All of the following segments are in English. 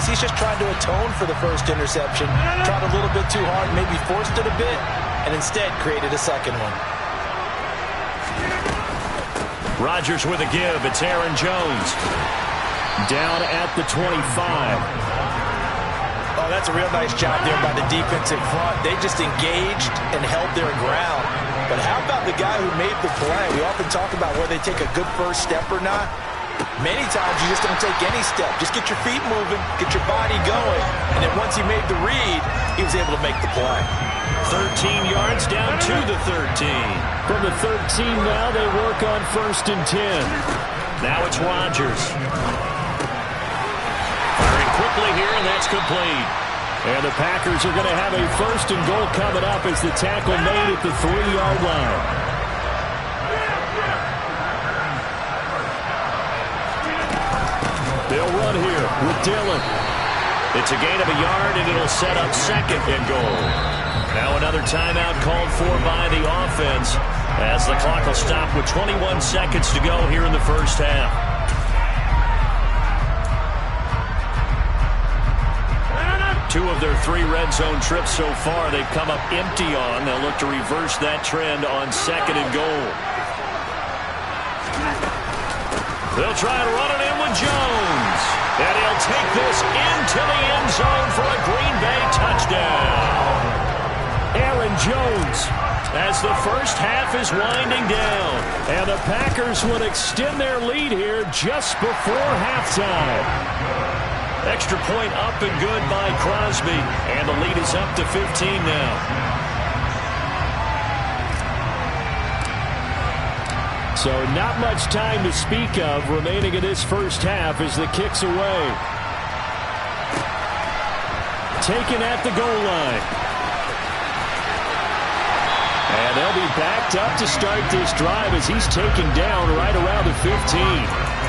he's just trying to atone for the first interception. Tried a little bit too hard, maybe forced it a bit, and instead created a second one. Rodgers with a give. It's Aaron Jones. Down at the 25. Oh, that's a real nice job there by the defensive front. They just engaged and held their ground. But how about the guy who made the play? We often talk about whether they take a good first step or not. Many times you just don't take any step. Just get your feet moving, get your body going. And then once he made the read, he was able to make the play. 13 yards down to the 13. From the 13 now, they work on 1st and 10. Now it's Rodgers. Firing quickly here, and that's complete. And the Packers are going to have a 1st and goal coming up as the tackle made at the 3-yard line. They'll run here with Dillon. It's a gain of a yard, and it'll set up 2nd and goal. Now another timeout called for by the offense as the clock will stop with 21 seconds to go here in the first half. Two of their 3 red zone trips so far they've come up empty on. They'll look to reverse that trend on 2nd and goal. They'll try to run it in with Jones. And he'll take this into the end zone for a Green Bay touchdown. Aaron Jones as the first half is winding down. And the Packers would extend their lead here just before halftime. Extra point up and good by Crosby. And the lead is up to 15 now. So not much time to speak of remaining in this first half as the kick's away. Taken at the goal line. And they'll be backed up to start this drive as he's taken down right around the 15.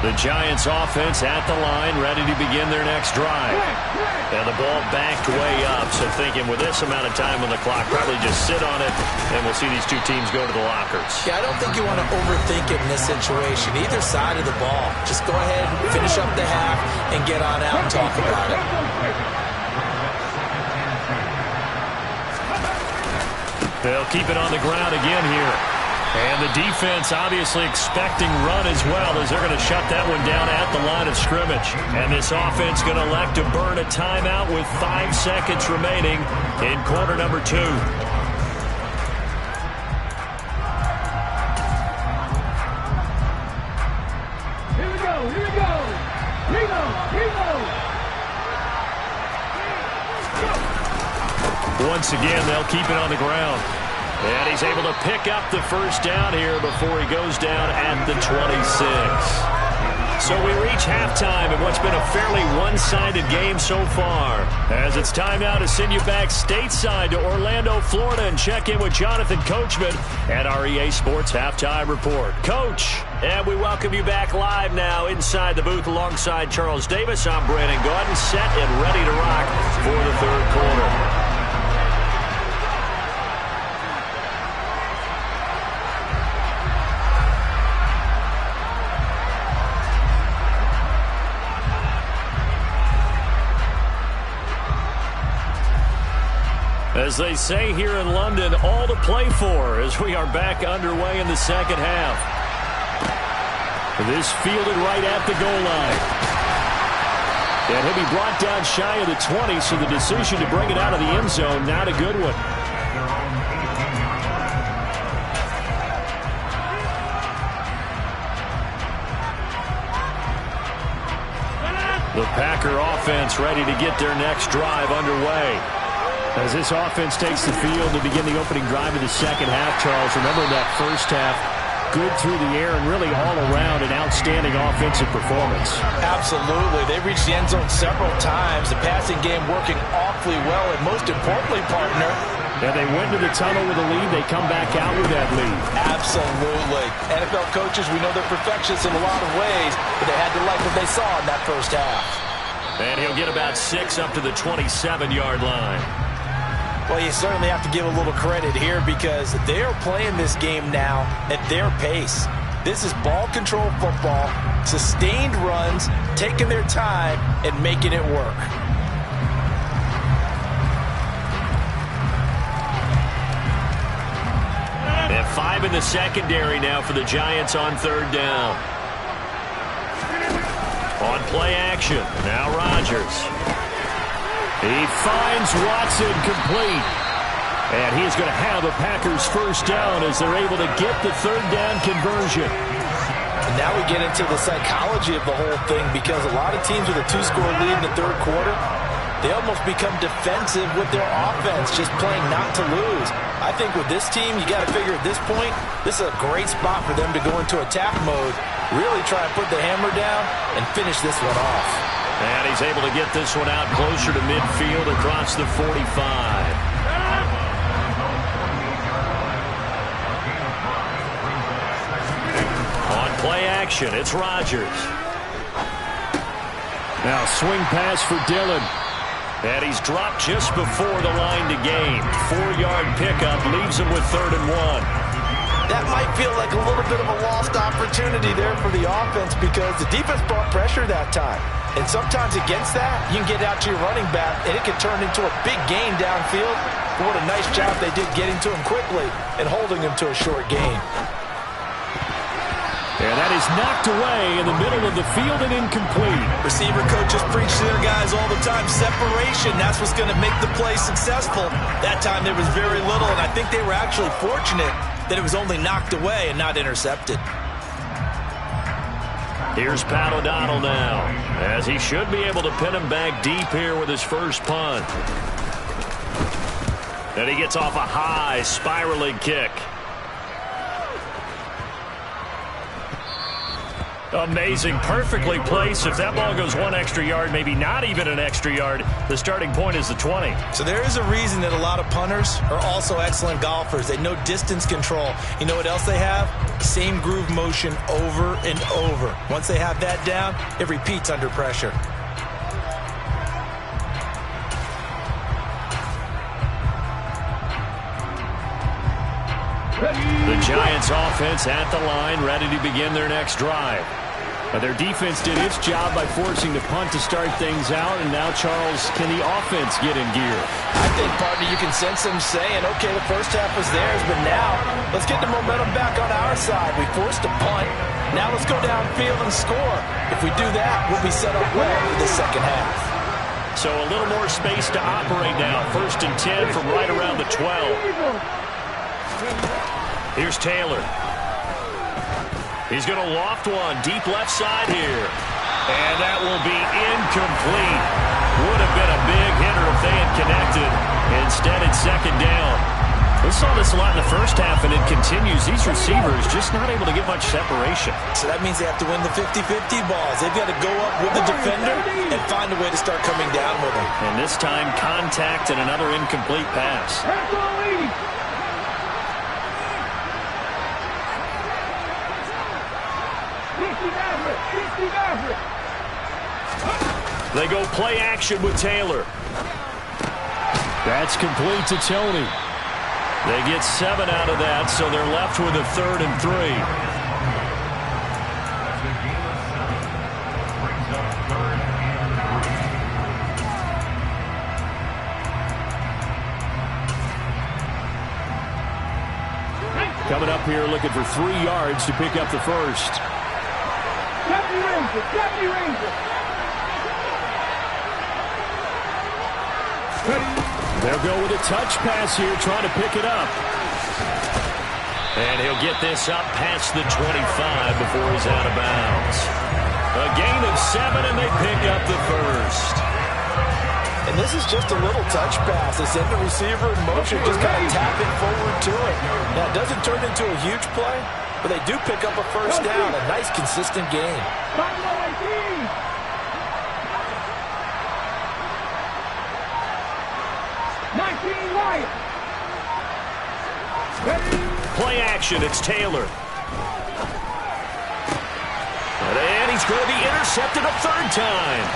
The Giants offense at the line, ready to begin their next drive. And the ball backed way up, so thinking with this amount of time on the clock, probably just sit on it, and we'll see these two teams go to the lockers. Yeah, I don't think you want to overthink it in this situation. Either side of the ball. Just go ahead, finish up the half, and get on out and talk about it. They'll keep it on the ground again here. And the defense obviously expecting run as well as they're going to shut that one down at the line of scrimmage. And this offense going to elect to burn a timeout with 5 seconds remaining in quarter number 2. Here we go, here we go. Here we go. Once again, they'll keep it on the ground. And he's able to pick up the first down here before he goes down at the 26. So we reach halftime in what's been a fairly one-sided game so far. As it's time now to send you back stateside to Orlando, Florida, and check in with Jonathan Coachman at our EA Sports Halftime Report. Coach, and we welcome you back live now inside the booth alongside Charles Davis. I'm Brandon Gaudin, set and ready to rock for the third quarter. As they say here in London, all to play for as we are back underway in the second half. This fielded right at the goal line. And he'll be brought down shy of the 20, so the decision to bring it out of the end zone, not a good one. The Packer offense ready to get their next drive underway. As this offense takes the field to begin the opening drive of the second half, Charles, remember that first half, good through the air and really all around an outstanding offensive performance. Absolutely. They reached the end zone several times. The passing game working awfully well, and most importantly, partner, and they went to the tunnel with a lead. They come back out with that lead. Absolutely. NFL coaches, we know they're perfectionists in a lot of ways, but they had to like what they saw in that first half. And he'll get about 6 up to the 27-yard line. Well, you certainly have to give a little credit here because they're playing this game now at their pace. This is ball control football, sustained runs, taking their time and making it work. They have 5 in the secondary now for the Giants on 3rd down. On play action, now Rodgers. He finds Watson complete. And he's going to have the Packers first down as they're able to get the 3rd down conversion. And now we get into the psychology of the whole thing because a lot of teams with a 2-score lead in the 3rd quarter, they almost become defensive with their offense, just playing not to lose. I think with this team, you got to figure at this point, this is a great spot for them to go into attack mode, really try and put the hammer down and finish this one off. And he's able to get this one out closer to midfield across the 45. Play action, it's Rodgers. Now swing pass for Dillon. And he's dropped just before the line to gain. 4-yard pickup leaves him with 3rd and 1. That might feel like a little bit of a lost opportunity there for the offense because the defense brought pressure that time. And sometimes against that, you can get out to your running back and it can turn into a big gain downfield. But what a nice job they did getting to him quickly and holding him to a short gain. And that is knocked away in the middle of the field and incomplete. Receiver coaches preach to their guys all the time. Separation, that's what's going to make the play successful. That time there was very little, and I think they were actually fortunate that it was only knocked away and not intercepted. Here's Pat O'Donnell now, as he should be able to pin him back deep here with his first punt. And he gets off a high spiraling kick. Amazing, perfectly placed. If that ball goes 1 extra yard, maybe not even an extra yard, the starting point is the 20. So there is a reason that a lot of punters are also excellent golfers. They know distance control. You know what else they have? Same groove motion over and over. Once they have that down, it repeats under pressure. The Giants offense at the line, ready to begin their next drive. Their defense did its job by forcing the punt to start things out, and now, Charles, can the offense get in gear? I think, partner, you can sense them saying, okay, the first half was theirs, but now let's get the momentum back on our side. We forced a punt. Now let's go downfield and score. If we do that, we'll be set up well for the second half. So a little more space to operate now. 1st and 10 from right around the 12. Here's Taylor. He's going to loft one deep left side here. And that will be incomplete. Would have been a big hitter if they had connected. Instead, it's 2nd down. We saw this a lot in the first half, and it continues. These receivers just not able to get much separation. So that means they have to win the 50-50 balls. They've got to go up with the defender and find a way to start coming down with him. And this time, contact and another incomplete pass. They go play action with Taylor. That's complete to Tony. They get 7 out of that, so they're left with a 3rd and 3. Coming up here looking for 3 yards to pick up the first. They'll go with a touch pass here, trying to pick it up. And he'll get this up past the 25 before he's out of bounds. A gain of 7, and they pick up the first. And this is just a little touch pass. They send the receiver in motion, just kind of tap it forward to it. Now, it doesn't turn into a huge play, but they do pick up a first down. A nice, consistent gain. Play action, it's Taylor. And he's going to be intercepted a 3rd time.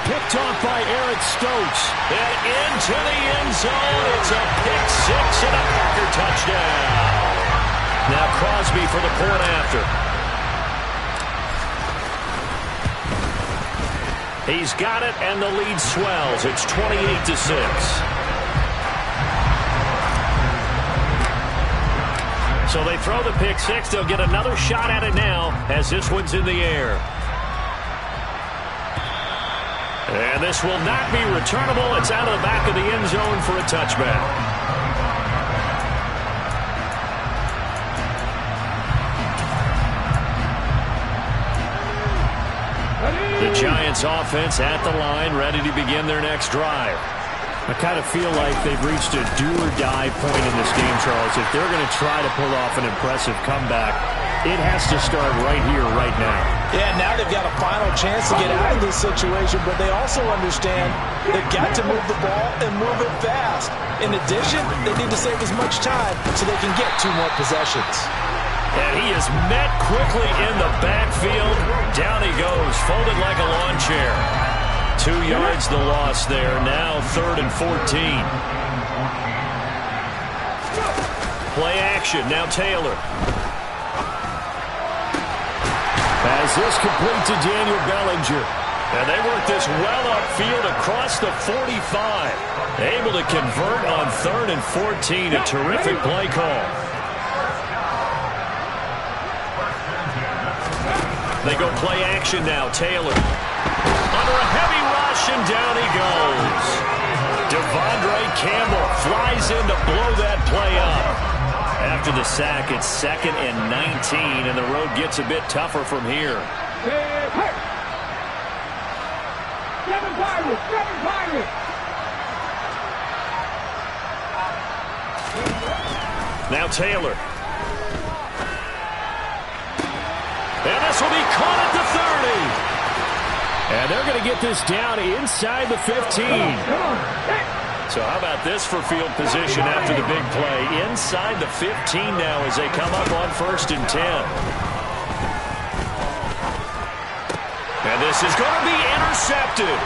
Picked off by Eric Stokes. And into the end zone. It's a pick six and a Packer touchdown. Now Crosby for the point after. He's got it, and the lead swells. It's 28-6. So they throw the pick six. They'll get another shot at it now as this one's in the air. And this will not be returnable. It's out of the back of the end zone for a touchback. The Giants offense at the line, ready to begin their next drive. I kind of feel like they've reached a do-or-die point in this game, Charles. If they're going to try to pull off an impressive comeback, it has to start right here, right now. Yeah, now they've got a final chance to get out of this situation, but they also understand they've got to move the ball and move it fast. In addition, they need to save as much time so they can get 2 more possessions. And he is met quickly in the backfield. Down he goes, folded like a lawn chair. 2 yards the loss there. Now 3rd and 14. Play action. Now Taylor. As this complete to Daniel Bellinger. And they work this well upfield across the 45. Able to convert on 3rd and 14. A terrific play call. They go play action now. Taylor. Under a heavy rush, and down he goes. Devondre Campbell flies in to blow that play up. After the sack, it's 2nd and 19, and the road gets a bit tougher from here. Now Taylor. And this will be caught at the 30. And they're going to get this down inside the 15. So how about this for field position after the big play? Inside the 15 now as they come up on 1st and 10. And this is going to be intercepted.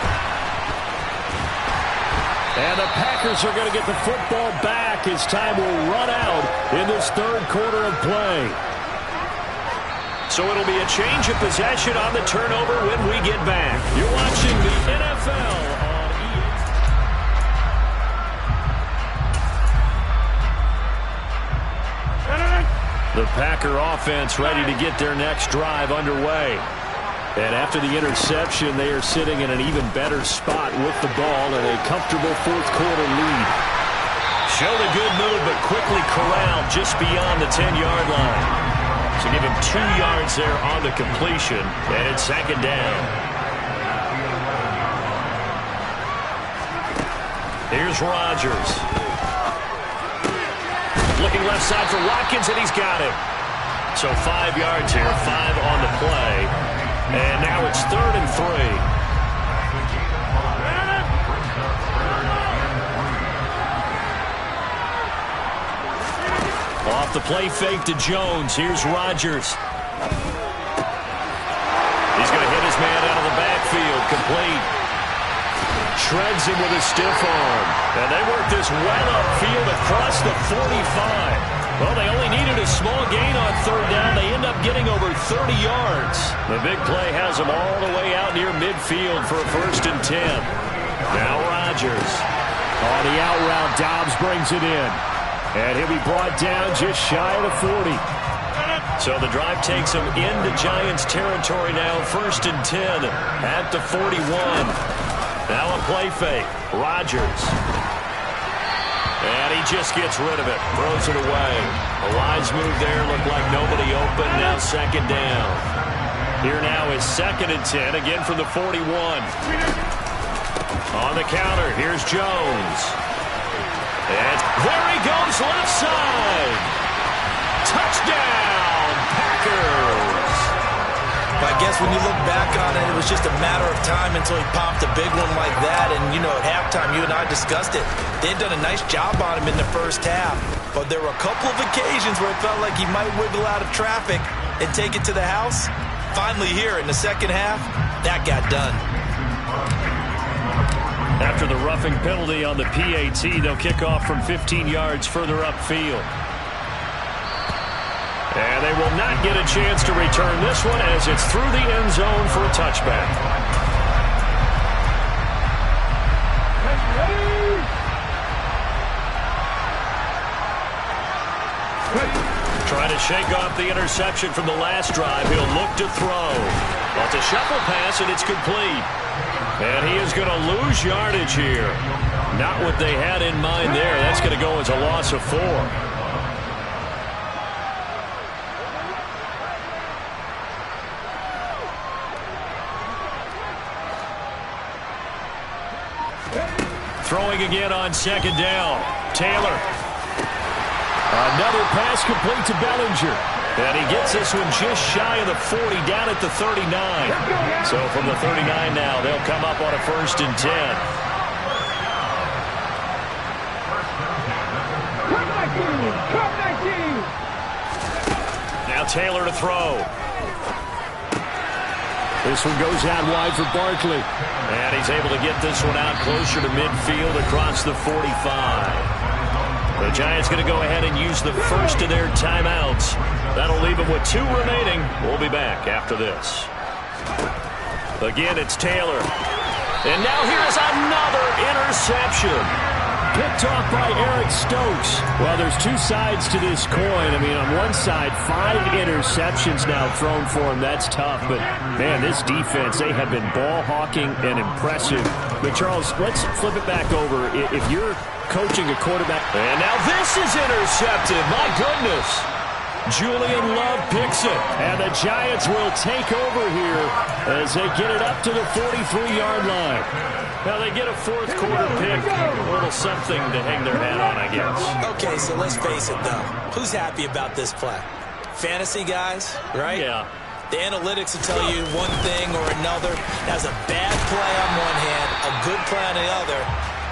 And the Packers are going to get the football back as time will run out in this 3rd quarter of play. So it'll be a change of possession on the turnover when we get back. You're watching the NFL on ESPN. The Packer offense ready to get their next drive underway. And after the interception, they are sitting in an even better spot with the ball and a comfortable 4th quarter lead. Showed a good move, but quickly corralled just beyond the 10-yard line. So give him 2 yards there on the completion, and it's 2nd down. Here's Rodgers. Looking left side for Watkins, and he's got it. So 5 yards here, 5 on the play. And now it's 3rd and 3. Off the play fake to Jones. Here's Rodgers. He's going to hit his man out of the backfield. Complete. Shreds him with a stiff arm. And they work this well upfield across the 45. Well, they only needed a small gain on 3rd down. They end up getting over 30 yards. The big play has them all the way out near midfield for a 1st and 10. Now Rodgers. On the out route, Dobbs brings it in. And he'll be brought down just shy of the 40. So the drive takes him into Giants territory now. 1st and 10 at the 41. Now a play fake. Rodgers. And he just gets rid of it. Throws it away. A wise move there. Looked like nobody open. Now 2nd down. Here now is 2nd and 10. Again from the 41. On the counter. Here's Jones. And there he goes, left side. Touchdown, Packers. I guess when you look back on it, it was just a matter of time until he popped a big one like that. And, you know, at halftime, you and I discussed it. They'd done a nice job on him in the 1st half. But there were a couple of occasions where it felt like he might wiggle out of traffic and take it to the house. Finally here in the 2nd half, that got done. After the roughing penalty on the PAT, they'll kick off from 15 yards further upfield. And they will not get a chance to return this one as it's through the end zone for a touchback. Trying to shake off the interception from the last drive. He'll look to throw. Well, it's a shuffle pass, and it's complete. And he is going to lose yardage here. Not what they had in mind there. That's going to go as a loss of 4. Throwing again on second down. Taylor. Another pass complete to Bellinger. And he gets this one just shy of the 40, down at the 39. So from the 39 now, they'll come up on a 1st and 10. Now Taylor to throw. This one goes out wide for Barkley. And he's able to get this one out closer to midfield across the 45. The Giants going to go ahead and use the first of their timeouts. That'll leave them with 2 remaining. We'll be back after this. Again, it's Taylor. And now here's another interception. Picked off by Eric Stokes. Well, there's 2 sides to this coin. I mean, on one side, 5 interceptions now thrown for him. That's tough. But, man, this defense, they have been ball hawking and impressive. But, Charles, let's flip it back over. If you're coaching a quarterback. And now this is intercepted. My goodness. Julian Love picks it. And the Giants will take over here as they get it up to the 43-yard line. Now they get a 4th quarter pick. A little something to hang their hat on, I guess. Okay, so let's face it, though. Who's happy about this play? Fantasy guys, right? Yeah. The analytics will tell you one thing or another. That's a bad play on one hand, a good play on the other.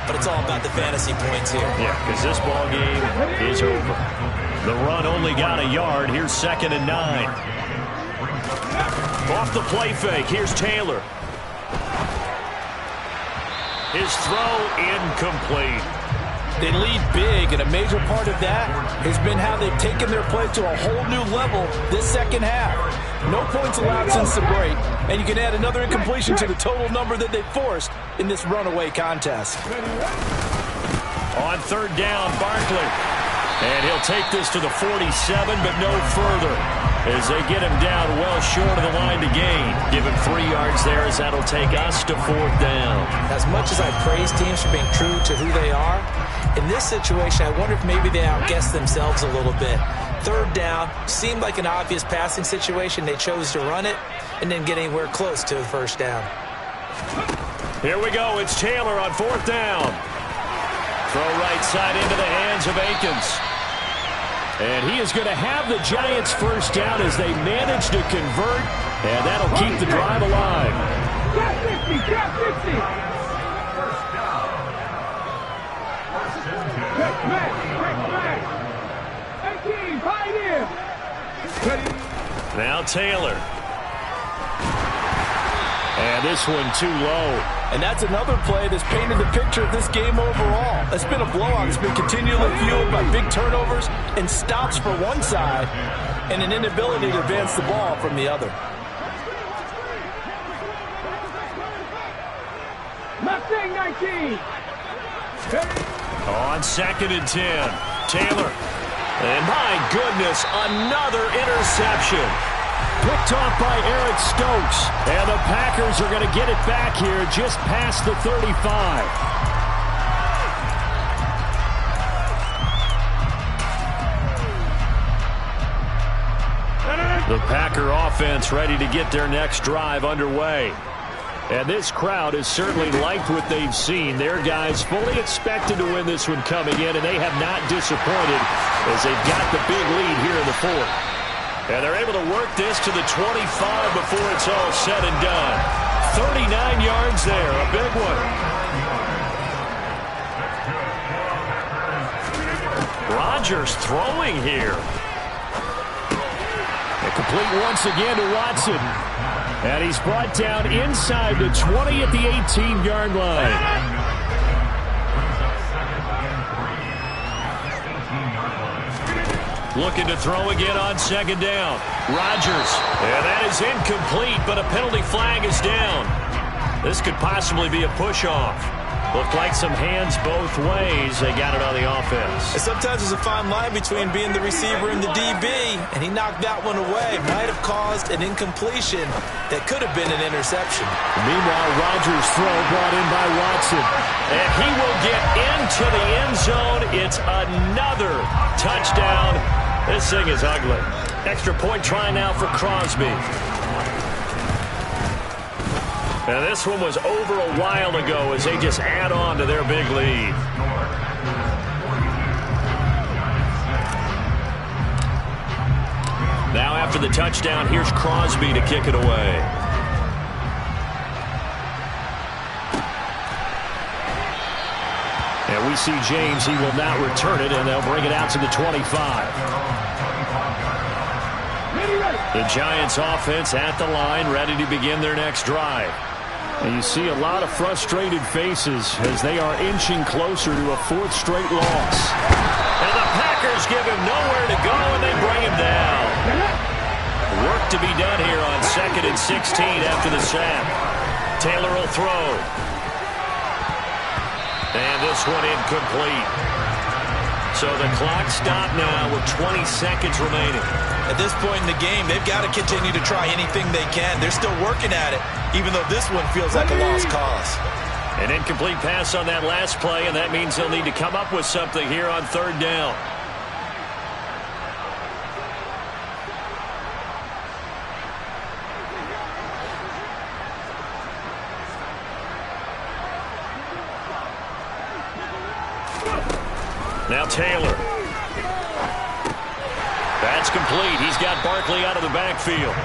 But it's all about the fantasy points here. Yeah, because this ball game is over. The run only got a yard. Here's 2nd and 9. Off the play fake. Here's Taylor. His throw incomplete. They lead big, and a major part of that has been how they've taken their play to a whole new level this second half. No points allowed since the break, and you can add another incompletion to the total number that they forced in this runaway contest. On 3rd down, Barkley. And he'll take this to the 47, but no further, as they get him down well short of the line to gain. Give him 3 yards there, as that'll take us to 4th down. As much as I praise teams for being true to who they are, in this situation, I wonder if maybe they outguessed themselves a little bit. 3rd down seemed like an obvious passing situation. They chose to run it and didn't get anywhere close to a 1st down. Here we go. It's Taylor on 4th down. Throw right side into the hands of Akins. And he is going to have the Giants 1st down as they manage to convert, and that'll keep the drive alive. Got 50, got 50. Back. 18, right in. Now Taylor. And this one too low. And that's another play that's painted the picture of this game overall. It's been a blowout. It's been continually fueled by big turnovers and stops for one side and an inability to advance the ball from the other. Mustang 19. On 2nd and 10. Taylor. And my goodness, another interception. Picked off by Eric Stokes. And the Packers are going to get it back here just past the 35. The Packer offense ready to get their next drive underway. And this crowd has certainly liked what they've seen. Their guys fully expected to win this one coming in, and they have not disappointed as they've got the big lead here in the 4th. And they're able to work this to the 25 before it's all said and done. 39 yards there, a big one. Rodgers throwing here. And complete once again to Watson. And he's brought down inside the 20 at the 18-yard line. Looking to throw again on second down. Rodgers. And that is incomplete, but a penalty flag is down. This could possibly be a push-off. Looked like some hands both ways. They got it on the offense. And sometimes there's a fine line between being the receiver and the DB, and he knocked that one away. Might have caused an incompletion that could have been an interception. Meanwhile, Rodgers' throw brought in by Watson. And he will get into the end zone. It's another touchdown. This thing is ugly. Extra point try now for Crosby. Now this one was over a while ago as they just add on to their big lead. Now after the touchdown, here's Crosby to kick it away. And we see James. He will not return it, and they'll bring it out to the 25. The Giants offense at the line, ready to begin their next drive. And you see a lot of frustrated faces as they are inching closer to a fourth straight loss. And the Packers give him nowhere to go, and they bring him down. Work to be done here on 2nd and 16 after the sack. Taylor will throw. And this one incomplete. So the clock stopped now with 20 seconds remaining. At this point in the game, they've got to continue to try anything they can. They're still working at it, even though this one feels like a lost cause. An incomplete pass on that last play, and that means they'll need to come up with something here on 3rd down. Now Taylor. That's complete. He's got Barkley out of the backfield.